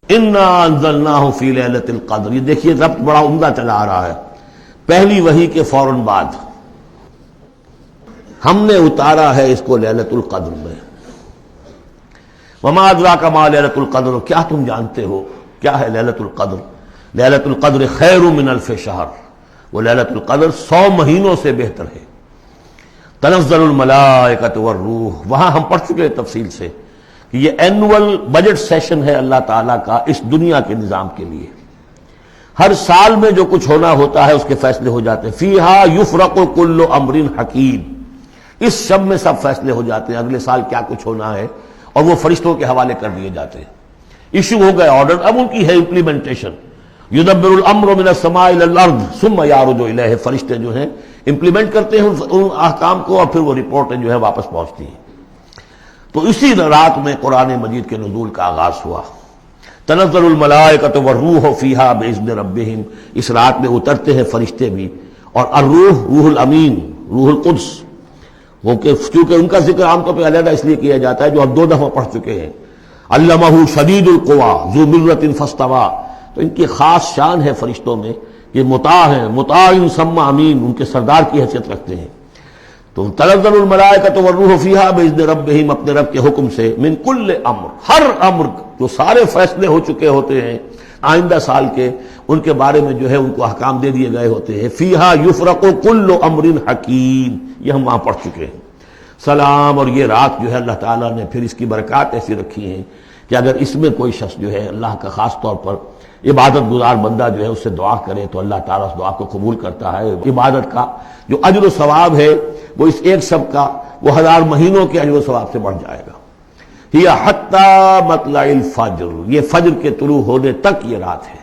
انا انزلناہ فی لیلۃ القدر، یہ دیکھیے ربط بڑا عمدہ چلا آ رہا ہے، پہلی وحی کے فوراً بعد ہم نے اتارا ہے اس کو لیلۃ القدر میں۔ وما ادراک ما لیلۃ القدر، کیا تم جانتے ہو کیا ہے لیلۃ القدر؟ لیلۃ القدر خیر من الف شہر، وہ لیلۃ القدر 100 مہینوں سے بہتر ہے۔ تنزل الملائکۃ والروح، وہاں ہم پڑھ چکے ہیں تفصیل سے کہ یہ اینول بجٹ سیشن ہے اللہ تعالیٰ کا اس دنیا کے نظام کے لیے۔ ہر سال میں جو کچھ ہونا ہوتا ہے اس کے فیصلے ہو جاتے ہیں۔ فیہا یفرق کل امر حکیم، اس شب میں سب فیصلے ہو جاتے ہیں، اگلے سال کیا کچھ ہونا ہے، اور وہ فرشتوں کے حوالے کر دیے جاتے ہیں۔ ایشو ہو گئے آرڈر، اب ان کی ہے امپلیمنٹیشن۔ یدبر الامر من السماء الى الارض ثم یعرج الیہ، فرشتے جو ہیں امپلیمنٹ کرتے ہیں ان احکام کو، اور پھر وہ رپورٹیں جو ہے واپس پہنچتی ہیں۔ تو اسی رات میں قرآن مجید کے نزول کا آغاز ہوا۔ تنزل الملائکۃ والروح فیہا باذن ربہم، اس رات میں اترتے ہیں فرشتے بھی، اور الروح روح الامین، روح القدس، وہ کہ چونکہ ان کا ذکر عام طور پہ علیحدہ اس لیے کیا جاتا ہے جو ہم 2 دفعہ پڑھ چکے ہیں۔ علمہ شدید القویٰ ذو مرۃ فاستویٰ، تو ان کی خاص شان ہے فرشتوں میں، یہ مطاع ہیں، مطاع ثم امین، ان کے سردار کی حیثیت رکھتے ہیں۔ تو تنزل الملائکۃ والروح فیہا باذن ربہم، اپنے رب کے حکم سے، من کل امر، ہر امر، جو سارے فیصلے ہو چکے ہوتے ہیں آئندہ سال کے، ان کے بارے میں جو ہے ان کو احکام دے دیے گئے ہوتے ہیں۔ فیہا یفرق کل امر حکیم، یہ ہم وہاں پڑھ چکے ہیں۔ سلام، اور یہ رات جو ہے اللہ تعالیٰ نے پھر اس کی برکات ایسی رکھی ہیں کہ اگر اس میں کوئی شخص جو ہے اللہ کا خاص طور پر عبادت گزار بندہ جو ہے اس سے دعا کرے تو اللہ تعالیٰ اس دعا کو قبول کرتا ہے۔ عبادت کا جو اجر و ثواب ہے وہ اس ایک شب کا وہ 1000 مہینوں کے اجر و ثواب سے بڑھ جائے گا۔ ہی حتی مطلع الفجر، یہ فجر کے طلوع ہونے تک یہ رات ہے۔